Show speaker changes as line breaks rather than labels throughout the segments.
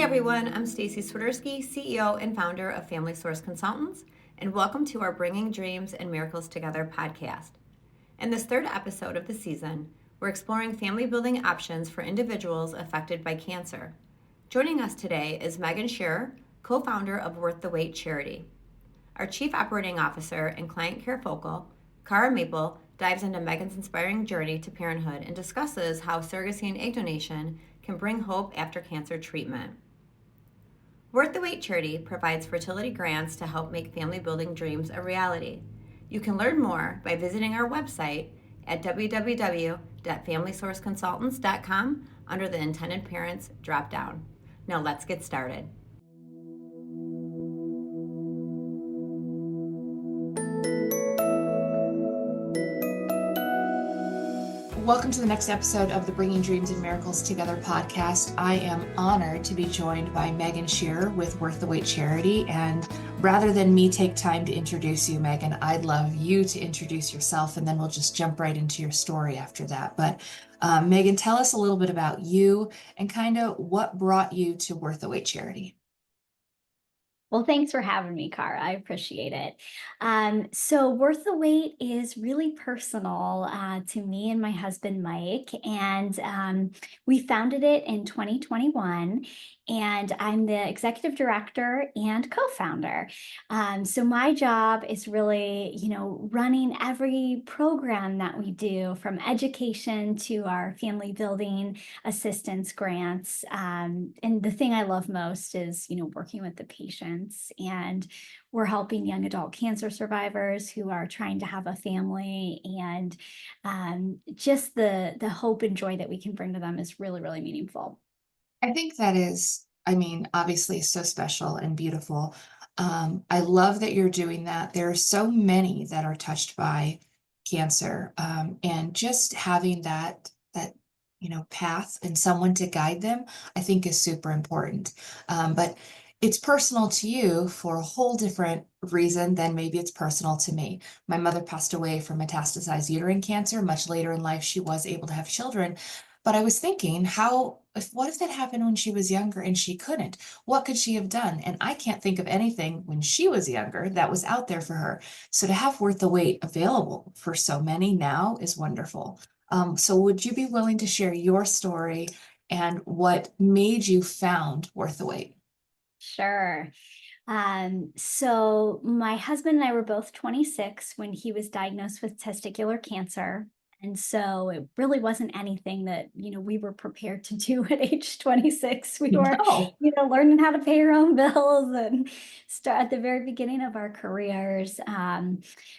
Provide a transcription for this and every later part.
everyone, I'm Stacy Swiderski, CEO and founder of Family Source Consultants, and welcome to our Bringing Dreams and Miracles Together podcast. In this third episode of the season, we're exploring family building options for individuals affected by cancer. Joining us today is Megan Scherer, co-founder of Worth the Wait charity. Our Chief Operating Officer and Client Care Focal, Cara Maple, dives into Megan's inspiring journey to parenthood and discusses how surrogacy and egg donation can bring hope after cancer treatment. Worth the Wait charity provides fertility grants to help make family building dreams a reality. You can learn more by visiting our website at www.familysourceconsultants.com under the Intended Parents drop-down. Now let's get started.
Welcome to the next episode of the Bringing Dreams and Miracles Together podcast. I am honored to be joined by Megan Scherer with Worth the Wait charity. And rather than me take time to introduce you, Megan, I'd love you to introduce yourself, and then we'll just jump right into your story after that. But Megan, tell us a little bit about you and kind of what brought you to Worth the Wait charity.
Well, thanks for having me, Cara. I appreciate it. So Worth the Wait is really personal to me and my husband, Mike. And we founded it in 2021. And I'm the executive director and co-founder. So my job is really, running every program that we do, from education to our family building assistance grants. And the thing I love most is, working with the patients, and we're helping young adult cancer survivors who are trying to have a family, and just the hope and joy that we can bring to them is really, really meaningful.
I think that is, obviously so special and beautiful. I love that you're doing that. There are so many that are touched by cancer, and just having that path and someone to guide them, I think is super important. But it's personal to you for a whole different reason than maybe it's personal to me. My mother passed away from metastasized uterine cancer. Much later in life, she was able to have children. But I was thinking, what if that happened when she was younger and she couldn't? What could she have done? And I can't think of anything when she was younger that was out there for her. So to have Worth the Wait available for so many now is wonderful. So would you be willing to share your story and what made you found Worth the Wait?
Sure. So my husband and I were both 26 when he was diagnosed with testicular cancer. And so it really wasn't anything that, we were prepared to do at age 26. We were,
No.
learning how to pay our own bills and start at the very beginning of our careers.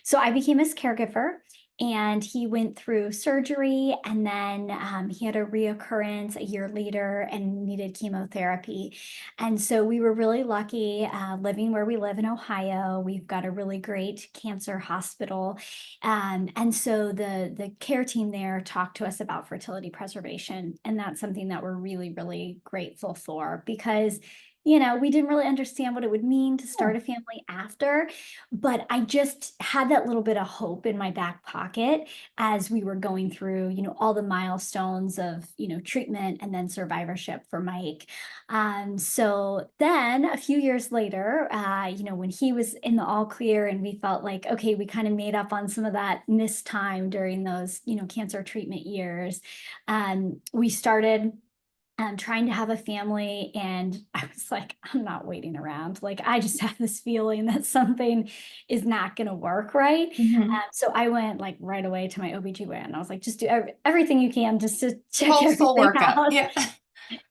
So I became his caregiver. And he went through surgery, and then he had a reoccurrence a year later and needed chemotherapy. And so we were really lucky living where we live in Ohio. We've got a really great cancer hospital. And so the care team there talked to us about fertility preservation. And that's something that we're really, really grateful for, because we didn't really understand what it would mean to start a family after, but I just had that little bit of hope in my back pocket as we were going through, all the milestones of, treatment and then survivorship for Mike. So then a few years later, when he was in the all clear and we felt like, okay, we kind of made up on some of that missed time during those, cancer treatment years, we started trying to have a family. And I was like, I'm not waiting around. Like, I just have this feeling that something is not going to work right.
Mhm.
So I went like right away to my OBGYN. I was like, just do everything you can just to check
Full
everything
workup.
out.
Yeah.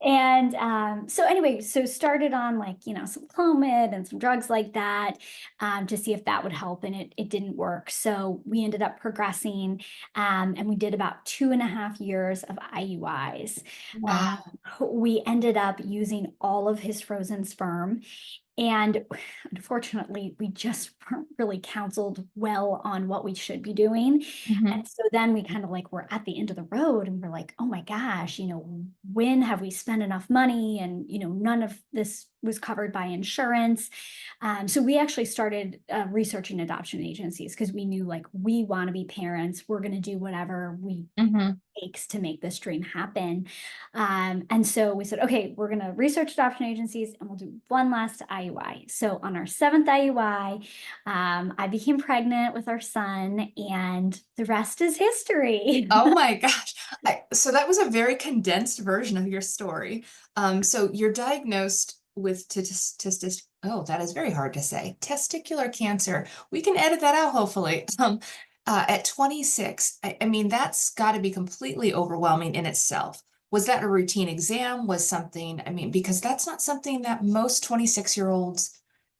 And so anyway, started on some Clomid and some drugs like that to see if that would help, and it didn't work. So we ended up progressing, and we did about 2.5 years of IUIs.
Wow.
We ended up using all of his frozen sperm. And unfortunately, we just weren't really counseled well on what we should be doing.
Mhm.
And so then we kind of were at the end of the road, and we're like, oh my gosh, when have we spent enough money? And, none of this was covered by insurance. So we actually started researching adoption agencies because we knew like we want to be parents. We're going to do whatever we
Mhm.
takes to make this dream happen. And so we said, okay, we're going to research adoption agencies and we'll do one last IUI. So on our 7th IUI, I became pregnant with our son, and the rest is history.
Oh my gosh. So that was a very condensed version of your story. So you're diagnosed with oh, that is very hard to say. Testicular cancer. We can edit that out, hopefully. At 26, I mean, that's got to be completely overwhelming in itself. Was that a routine exam? Was something, I mean, because that's not something that most 26-year-olds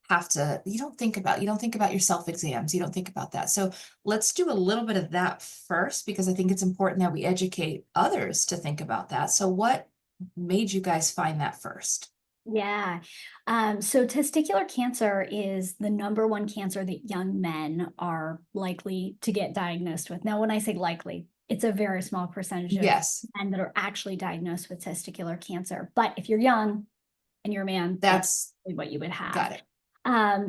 have to, you don't think about your self exams, you don't think about that. So let's do a little bit of that first, because I think it's important that we educate others to think about that. So what made you guys find that first?
Yeah. So testicular cancer is the number one cancer that young men are likely to get diagnosed with. Now, when I say likely, it's a very small percentage of
Yes,
men that are actually diagnosed with testicular cancer. But if you're young and you're a man, that's
that's
what you would have.
got it.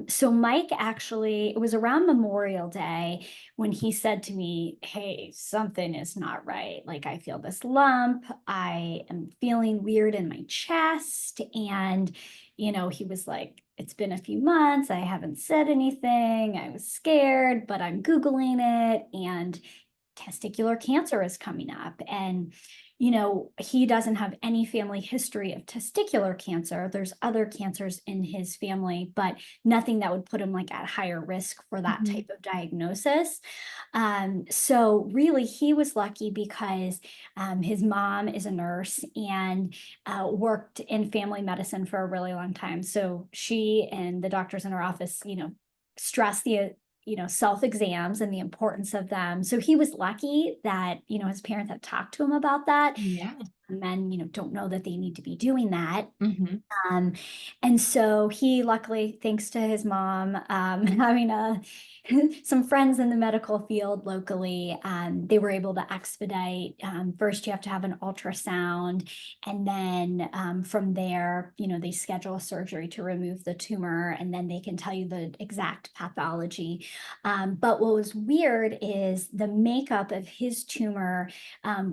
So Mike actually, it was around Memorial Day when he said to me, hey, something is not right. Like, I feel this lump. I am feeling weird in my chest. And, he was like, it's been a few months. I haven't said anything. I was scared, but I'm Googling it. And testicular cancer is coming up. And, he doesn't have any family history of testicular cancer. There's other cancers in his family, but nothing that would put him like at higher risk for that
Mhm.
type of diagnosis. So really, he was lucky because his mom is a nurse and worked in family medicine for a really long time. So she and the doctors in her office, stress the self exams and the importance of them. So he was lucky that, his parents had talked to him about that.
Yeah.
And men, don't know that they need to be doing that.
Hmm.
Um, and so he luckily, thanks to his mom, having some friends in the medical field locally, they were able to expedite. First, you have to have an ultrasound, and then from there, they schedule a surgery to remove the tumor, and then they can tell you the exact pathology. But what was weird is the makeup of his tumor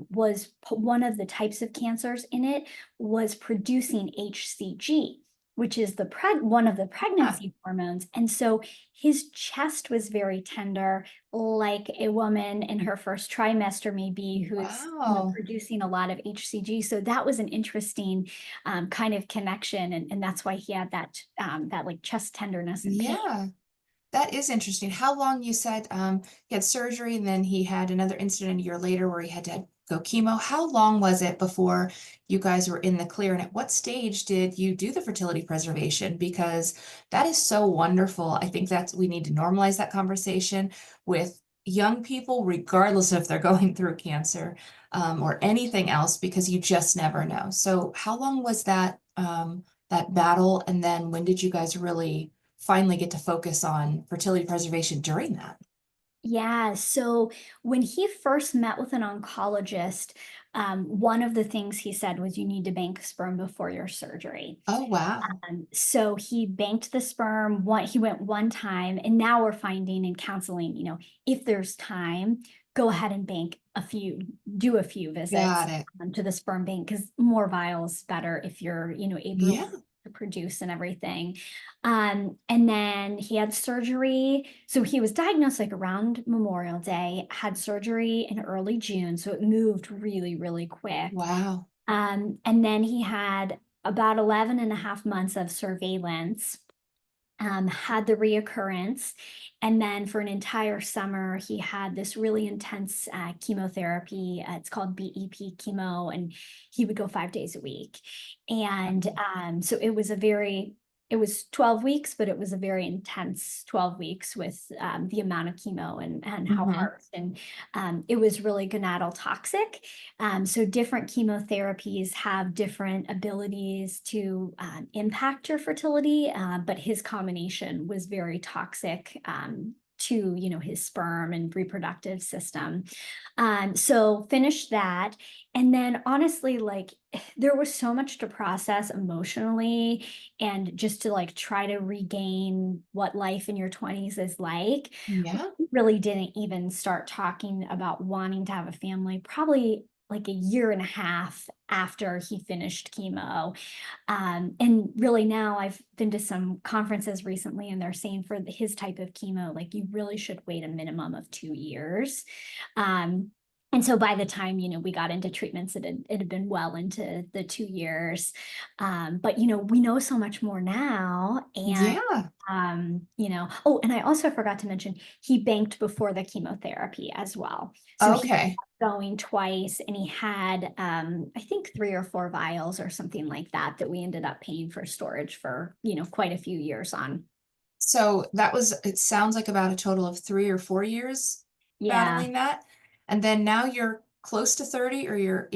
was one of the types of cancers in it was producing HCG, which is one of the
Ah,
pregnancy hormones. And so his chest was very tender, like a woman in her first trimester maybe, who's
wow.
producing a lot of HCG. So that was an interesting kind of connection, and that's why he had that like chest tenderness and pain.
Yeah. That is interesting. How long you said he had surgery and then he had another incident a year later where he had to go chemo. How long was it before you guys were in the clear? And at what stage did you do the fertility preservation? Because that is so wonderful. I think we need to normalize that conversation with young people, regardless if they're going through cancer or anything else, because you just never know. So how long was that battle? And then when did you guys really finally get to focus on fertility preservation during that?
Yeah, so when he first met with an oncologist, one of the things he said was you need to bank sperm before your surgery.
Oh, wow.
So he banked the sperm. He went one time, and now we're finding in counseling, if there's time, go ahead and do a few visits
Got it.
to the sperm bank because more vials better if you're, able
Yeah.
to produce and everything. And then he had surgery. So he was diagnosed like around Memorial Day, had surgery in early June. So it moved really, really quick.
Wow.
And then he had about 11 and a half months of surveillance, had the reoccurrence. And then for an entire summer, he had this really intense chemotherapy. It's called BEP chemo, and he would go 5 days a week. And so it was 12 weeks, but it was a very intense 12 weeks with the amount of chemo and how
Hmm.
hard. And it was really gonadal toxic. So different chemotherapies have different abilities to impact your fertility, but his combination was very toxic to, his sperm and reproductive system. So finished that. And then honestly, like there was so much to process emotionally and just to like try to regain what life in your 20s is like.
Yeah.
We really didn't even start talking about wanting to have a family probably like a year and a half after he finished chemo. And really now I've been to some conferences recently and they're saying for his type of chemo, like you really should wait a minimum of 2 years. Um, and so by the time, we got into treatments, it had been well into the 2 years. But, we know so much more now. And,
Yeah.
oh, and I also forgot to mention, he banked before the chemotherapy as well. So he
Okay.
going twice and he had I think 3 or 4 vials or something like that that we ended up paying for storage for quite a few years on.
So it sounds like about a total of 3 or 4 years
Yeah.
battling that. And then now you're close to 30 or you're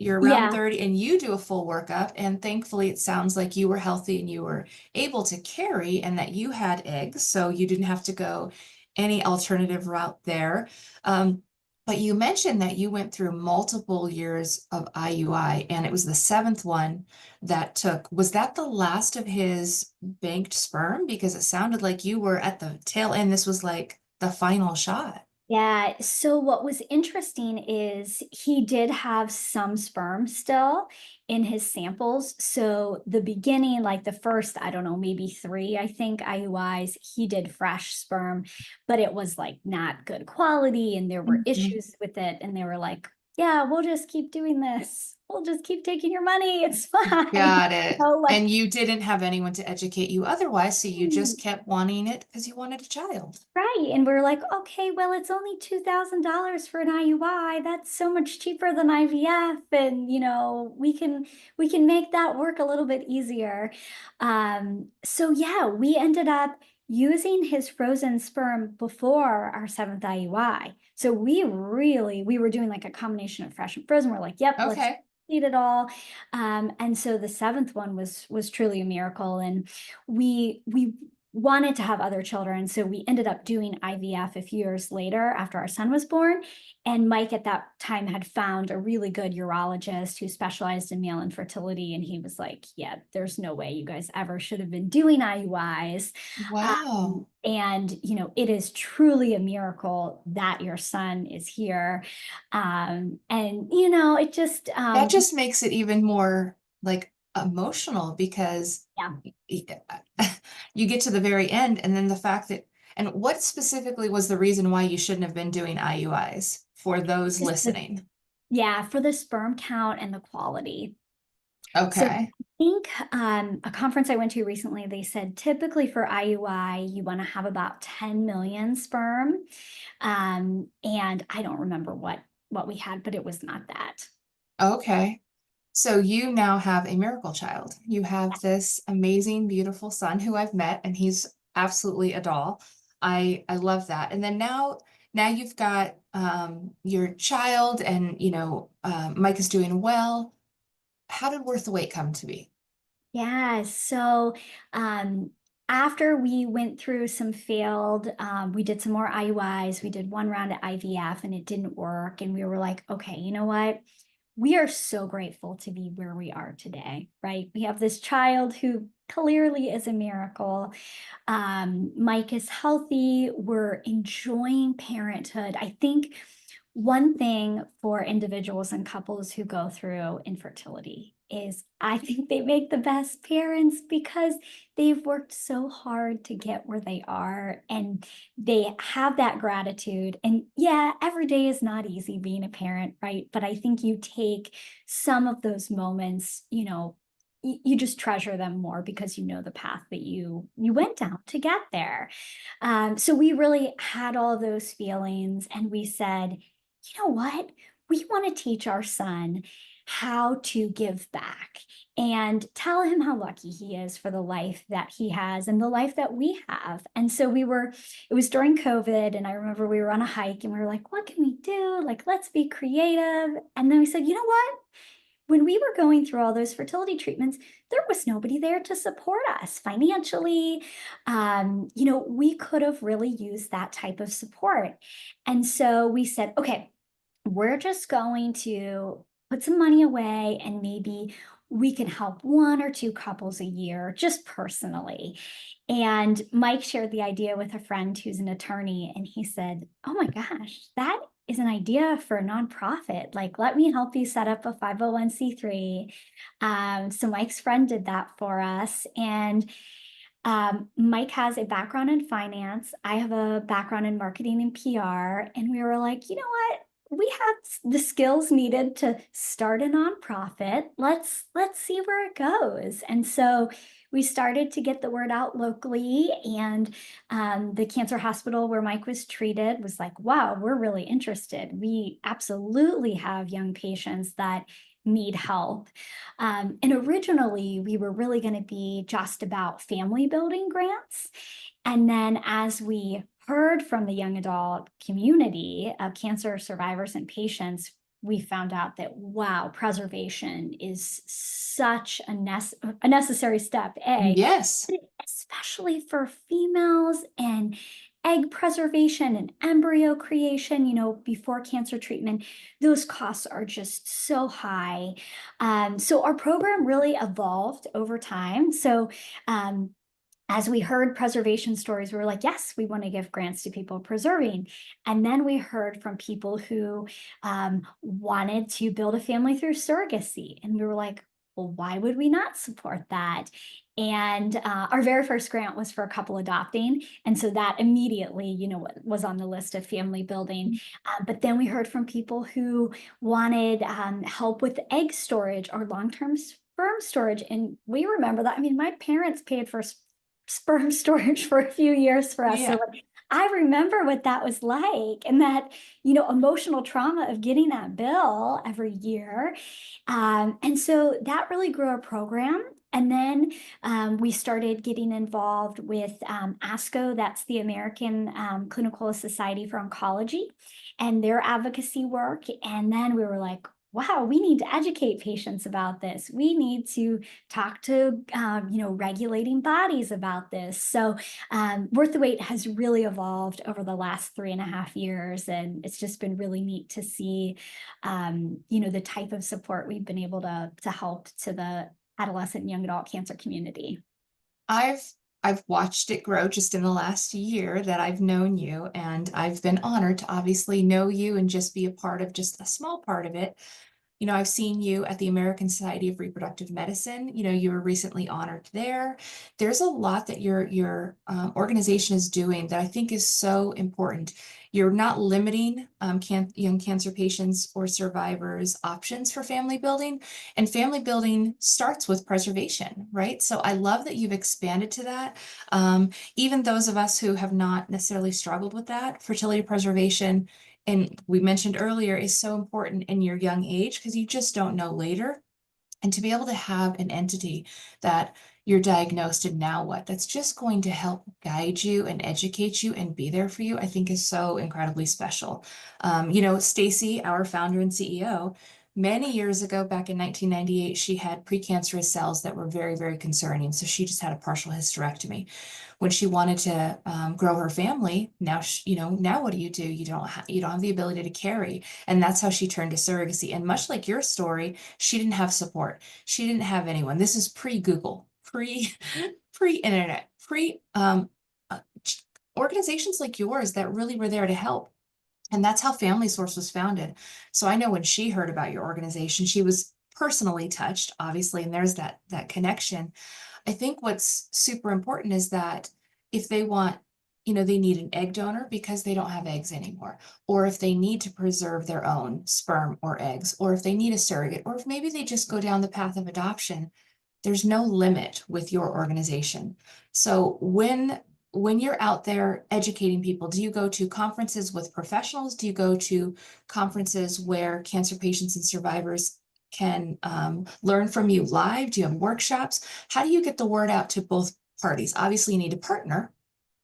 around
Yeah.
30 and you do a full workup. And thankfully it sounds like you were healthy and you were able to carry and that you had eggs. So you didn't have to go any alternative route there. Um, but you mentioned that you went through multiple years of IUI and it was the seventh one that took. Was that the last of his banked sperm? Because it sounded like you were at the tail end. This was like the final shot.
Yeah. So what was interesting is he did have some sperm still in his samples. So the beginning, like the first, I don't know, maybe 3, I think, IUIs, he did fresh sperm, but it was like not good quality and there were
Mhm.
issues with it. And they were like, yeah, we'll just keep doing this. We'll just keep taking your money. It's fine.
Got it.
Like,
And you didn't have anyone to educate you otherwise, so you just kept wanting it because you wanted a child.
right. And we're like, okay, well, it's only $2,000 for an IUI. That's so much cheaper than IVF. And, we can make that work a little bit easier. So yeah, we ended up using his frozen sperm before our 7th IUI. So we were doing like a combination of fresh and frozen. We're like, yep, let's
Okay.
eat it all. And so the 7th one was truly a miracle. And we wanted to have other children. So we ended up doing IVF a few years later after our son was born. And Mike at that time had found a really good urologist who specialized in male infertility. And he was like, yeah, there's no way you guys ever should have been doing IUIs.
Wow.
And, it is truly a miracle that your son is here. And, it just,
That just makes it even more like emotional because
yeah.
you get to the very end and then the fact that, and what specifically was the reason why you shouldn't have been doing IUIs for those
Just
listening?
yeah, for the sperm count and the quality. So
Okay.
I think a conference I went to recently, they said typically for IUI, you want to have about 10 million sperm. And I don't remember what we had, but it was not that.
Okay. So you now have a miracle child. You have this amazing, beautiful son who I've met, and he's absolutely a doll. I love that. And then now you've got your child, and Mike is doing well. How did Worth the Wait come to be?
Yeah, so after we went through some failed, we did some more IUIs, we did one round at IVF and it didn't work. And we were like, okay, you know what? We are so grateful to be where we are today, right? We have this child who clearly is a miracle. Mike is healthy. We're enjoying parenthood. I think one thing for individuals and couples who go through infertility is I think they make the best parents because they've worked so hard to get where they are and they have that gratitude. And yeah, every day is not easy being a parent, right? But I think you take some of those moments, you just treasure them more because you know the path that you went down to get there. So we really had all those feelings and we said, you know what? We want to teach our son how to give back and tell him how lucky he is for the life that he has and the life that we have. And so it was during COVID, and I remember we were on a hike and we were like, what can we do? Like, let's be creative. And then we said, you know what? when we were going through all those fertility treatments, there was nobody there to support us financially. We could have really used that type of support. And so we said, okay, we're just going to put some money away and maybe we can help one or two couples a year, just personally. And Mike shared the idea with a friend who's an attorney, and he said, oh my gosh, that is an idea for a nonprofit. Like, let me help you set up a 501c3. So Mike's friend did that for us. And Mike has a background in finance. I have a background in marketing and PR. And we were like, you know what? We have the skills needed to start a nonprofit. Let's see where it goes. And so we started to get the word out locally, and the cancer hospital where Mike was treated was like, wow, we're really interested. We absolutely have young patients that need help. And originally, we were really going to be just about family building grants. And then as we heard from the young adult community of cancer survivors and patients, we found out that, wow, preservation is such a necessary step,
Yes.
especially for females, and egg preservation and embryo creation, before cancer treatment. Those costs are just so high. So our program really evolved over time. So as we heard preservation stories, we were like, yes, we want to give grants to people preserving. And then we heard from people who wanted to build a family through surrogacy. And we were like, well, why would we not support that? And our very first grant was for a couple adopting. And so that immediately, was on the list of family building. But then we heard from people who wanted help with egg storage or long-term sperm storage. And we remember that. I mean, my parents paid for sperm storage for a few years for us.
Yeah.
So I remember what that was like, and that, emotional trauma of getting that bill every year. And so that really grew our program. And then we started getting involved with ASCO, that's the American Clinical Society for Oncology, and their advocacy work. And then we were like, wow, we need to educate patients about this. We need to talk to, regulating bodies about this. So Worth the Wait has really evolved over the last 3.5 years. And it's just been really neat to see, the type of support we've been able to help to the adolescent and young adult cancer community.
I've watched it grow just in the last year that I've known you, and I've been honored to obviously know you and just be a part of just a small part of it. I've seen you at the American Society of Reproductive Medicine. You were recently honored there. There's a lot that your organization is doing that I think is so important. You're not limiting young cancer patients or survivors options for family building, and family building starts with preservation, right? So I love that you've expanded to that. Even those of us who have not necessarily struggled with that, fertility preservation, and we mentioned earlier, is so important in your young age because you just don't know later. And to be able to have an entity that you're diagnosed and now what, that's just going to help guide you and educate you and be there for you, I think is so incredibly special. Stacy, our founder and CEO, many years ago, back in 1998, she had precancerous cells that were very, very concerning. So she just had a partial hysterectomy. When she wanted to grow her family, now what do? You don't have the ability to carry, and that's how she turned to surrogacy. And much like your story, she didn't have support. She didn't have anyone. This is pre-Google, pre-internet, organizations like yours that really were there to help. And that's how Family Source was founded. So I know when she heard about your organization, she was personally touched, obviously, and there's that connection. I think what's super important is that if they want, they need an egg donor because they don't have eggs anymore, or if they need to preserve their own sperm or eggs, or if they need a surrogate, or if maybe they just go down the path of adoption, there's no limit with your organization. So when you're out there educating people, do you go to conferences with professionals? Do you go to conferences where cancer patients and survivors can learn from you live? Do you have workshops? How do you get the word out to both parties? Obviously, you need to partner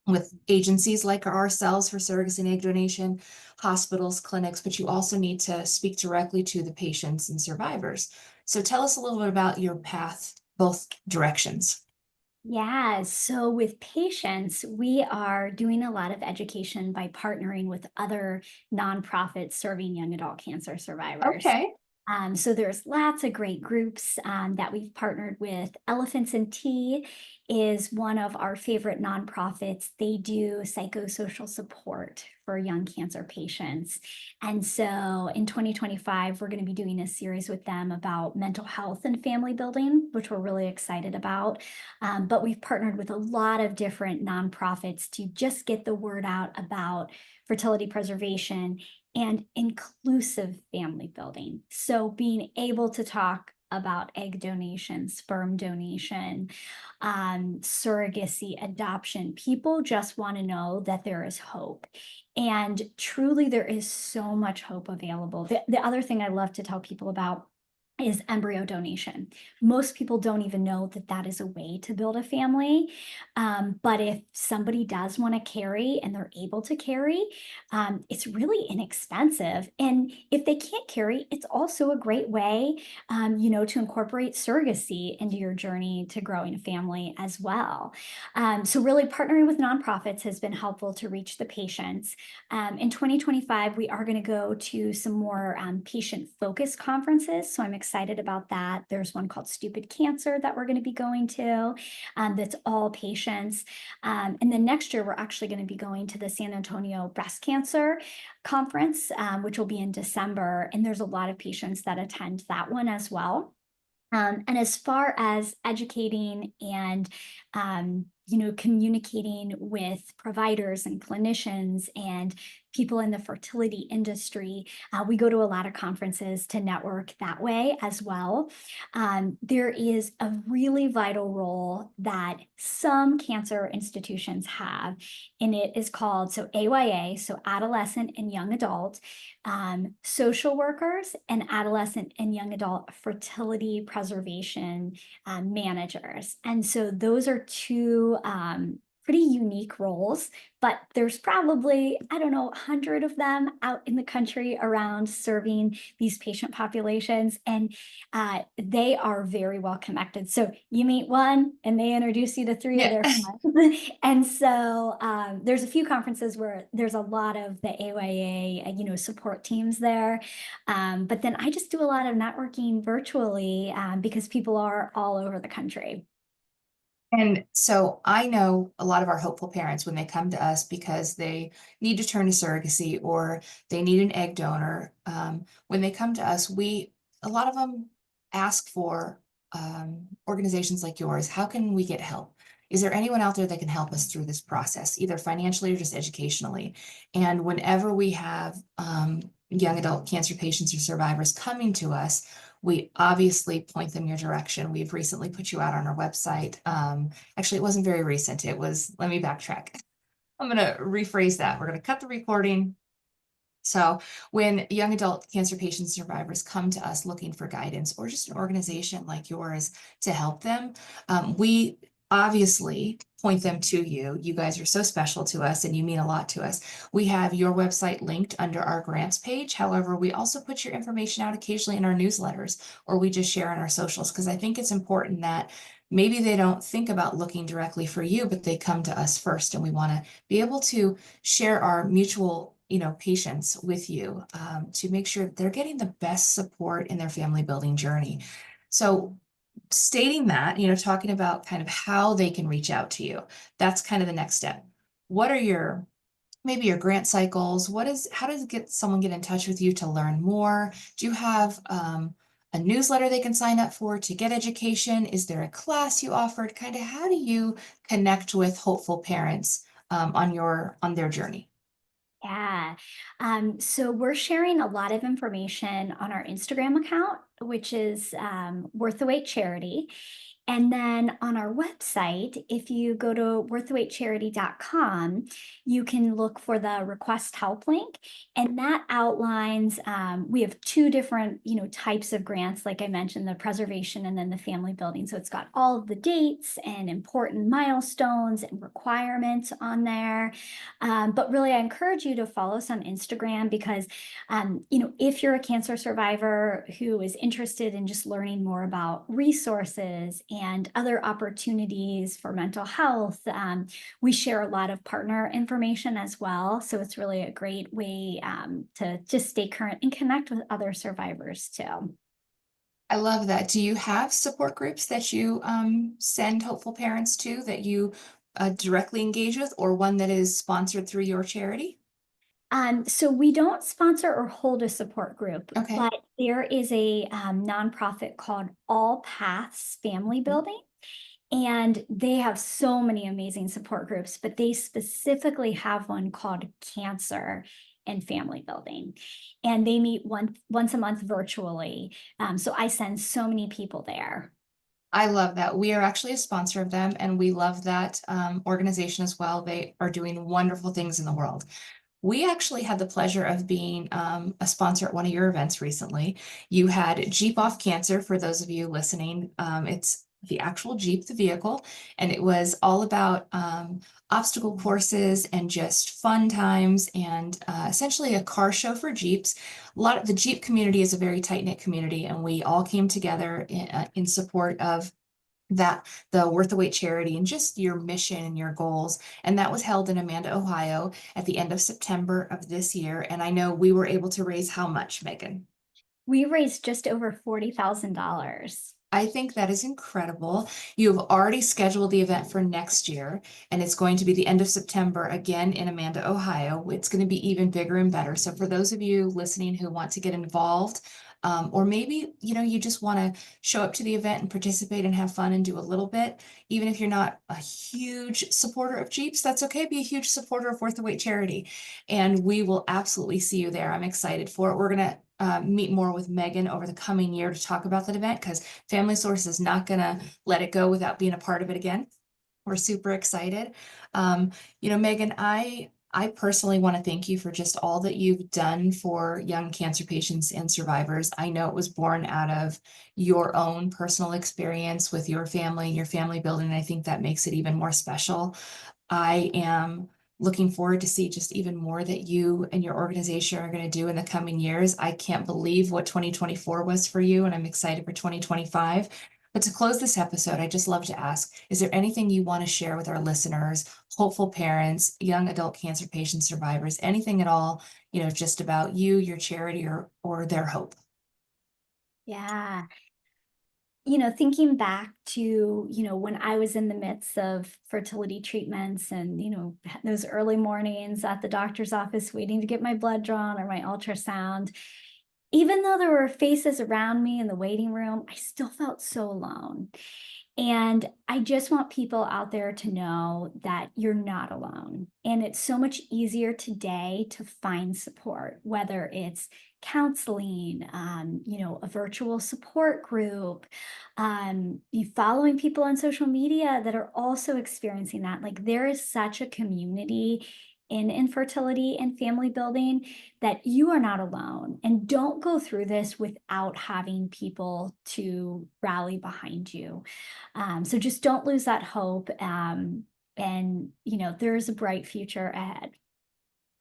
with agencies like ourselves for surrogacy and egg donation, hospitals, clinics, but you also need to speak directly to the patients and survivors. So tell us a little bit about your path, both directions.
Yeah, so with patients, we are doing a lot of education by partnering with other nonprofits serving young adult cancer survivors.
Okay.
So there's lots of great groups that we've partnered with. Elephants and Tea is one of our favorite nonprofits. They do psychosocial support for young cancer patients. And so in 2025, we're going to be doing a series with them about mental health and family building, which we're really excited about. But we've partnered with a lot of different nonprofits to just get the word out about fertility preservation and inclusive family building. So being able to talk about egg donation, sperm donation, surrogacy, adoption, people just want to know that there is hope. And truly, there is so much hope available. The other thing I love to tell people about is embryo donation. Most people don't even know that that is a way to build a family. But if somebody does want to carry and they're able to carry, it's really inexpensive. And if they can't carry, it's also a great way, to incorporate surrogacy into your journey to growing a family as well. So really partnering with nonprofits has been helpful to reach the patients. In 2025, we are going to go to some more patient-focused conferences. So I'm excited about that. There's one called Stupid Cancer that we're going to be going to, that's all patients. And then next year, we're actually going to be going to the San Antonio Breast Cancer Conference, which will be in December. And there's a lot of patients that attend that one as well. And as far as educating and communicating with providers and clinicians and people in the fertility industry, we go to a lot of conferences to network that way as well. There is a really vital role that some cancer institutions have, and it is called AYA, so adolescent and young adult, social workers, and adolescent and young adult fertility preservation managers. And so those are two pretty unique roles, but there's probably, I don't know, 100 of them out in the country around serving these patient populations, and they are very well connected. So you meet one and they introduce you to three of
Yeah.
their friends. And so there's a few conferences where there's a lot of the AYA, support teams there. But then I just do a lot of networking virtually because people are all over the country.
And so I know a lot of our hopeful parents when they come to us because they need to turn to surrogacy or they need an egg donor. When they come to us, a lot of them ask for organizations like yours. How can we get help? Is there anyone out there that can help us through this process, either financially or just educationally? And whenever we have young adult cancer patients or survivors coming to us, we obviously point them your direction. We've recently put you out on our website. Actually, it wasn't very recent. Let me backtrack. I'm going to rephrase that. We're going to cut the recording. So when young adult cancer patients survivors come to us looking for guidance or just an organization like yours to help them, we obviously point them to you. You guys are so special to us and you mean a lot to us. We have your website linked under our grants page. However, we also put your information out occasionally in our newsletters or we just share on our socials because I think it's important that maybe they don't think about looking directly for you, but they come to us first and we want to be able to share our mutual patients with you to make sure they're getting the best support in their family building journey. So stating that, talking about kind of how they can reach out to you, that's kind of the next step. What are maybe your grant cycles? How does someone get in touch with you to learn more? Do you have a newsletter they can sign up for to get education? Is there a class you offered? Kind of how do you connect with hopeful parents on their journey?
Yeah. So we're sharing a lot of information on our Instagram account, which is Worth the Wait Charity. And then on our website, if you go to worththewaitcharity.com, you can look for the request help link, and that outlines, we have two different, types of grants, like I mentioned, the preservation and then the family building. So it's got all of the dates and important milestones and requirements on there. But really, I encourage you to follow us on Instagram because, if you're a cancer survivor who is interested in just learning more about resources and other opportunities for mental health, we share a lot of partner information as well. So it's really a great way to just stay current and connect with other survivors too.
I love that. Do you have support groups that you send hopeful parents to that you directly engage with, or one that is sponsored through your charity?
So we don't sponsor or hold a support group,
Okay.
but there is a nonprofit called All Paths Family Building. And they have so many amazing support groups, but they specifically have one called Cancer and Family Building. And they meet once a month virtually. So I send so many people there.
I love that. We are actually a sponsor of them, and we love that organization as well. They are doing wonderful things in the world. We actually had the pleasure of being a sponsor at one of your events recently. You had Jeep Off Cancer, for those of you listening. It's the actual Jeep, the vehicle, and it was all about obstacle courses and just fun times and essentially a car show for Jeeps. A lot of the Jeep community is a very tight-knit community, and we all came together in support of that, the Worth the Wait charity, and just your mission and your goals. And that was held in Amanda, Ohio at the end of September of this year. And I know we were able to raise how much, Megan?
We raised just over $40,000.
I think that is incredible. You have already scheduled the event for next year, and it's going to be the end of September again in Amanda, Ohio. It's going to be even bigger and better. So for those of you listening who want to get involved, or maybe, you just want to show up to the event and participate and have fun and do a little bit, even if you're not a huge supporter of Jeeps, that's okay. Be a huge supporter of Worth the Wait charity. And we will absolutely see you there. I'm excited for it. We're going to meet more with Megan over the coming year to talk about that event, because Family Source is not going to let it go without being a part of it again. We're super excited. Megan, I personally want to thank you for just all that you've done for young cancer patients and survivors. I know it was born out of your own personal experience with your family and your family building. And I think that makes it even more special. I am looking forward to see just even more that you and your organization are going to do in the coming years. I can't believe what 2024 was for you, and I'm excited for 2025. But to close this episode, I just love to ask, is there anything you want to share with our listeners, hopeful parents, young adult cancer patient survivors, anything at all, just about you, your charity, or their hope?
Yeah. Thinking back to, when I was in the midst of fertility treatments and, those early mornings at the doctor's office waiting to get my blood drawn or my ultrasound, even though there were faces around me in the waiting room, I still felt so alone. And I just want people out there to know that you're not alone. And it's so much easier today to find support, whether it's counseling, a virtual support group, you following people on social media that are also experiencing that. Like there is such a community in infertility and family building that you are not alone, and don't go through this without having people to rally behind you. So just don't lose that hope. And there is a bright future ahead.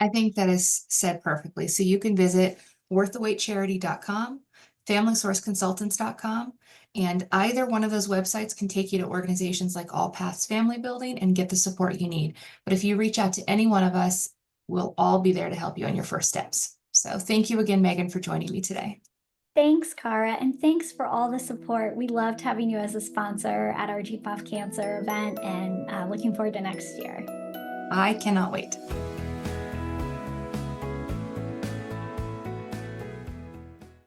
I think that is said perfectly. So you can visit worththewaitcharity.com, familysourceconsultants.com, and either one of those websites can take you to organizations like All Paths Family Building and get the support you need. But if you reach out to any one of us, we'll all be there to help you on your first steps. So thank you again, Megan, for joining me today.
Thanks, Cara, and thanks for all the support. We loved having you as a sponsor at our GPOF Cancer event, and looking forward to next year.
I cannot wait.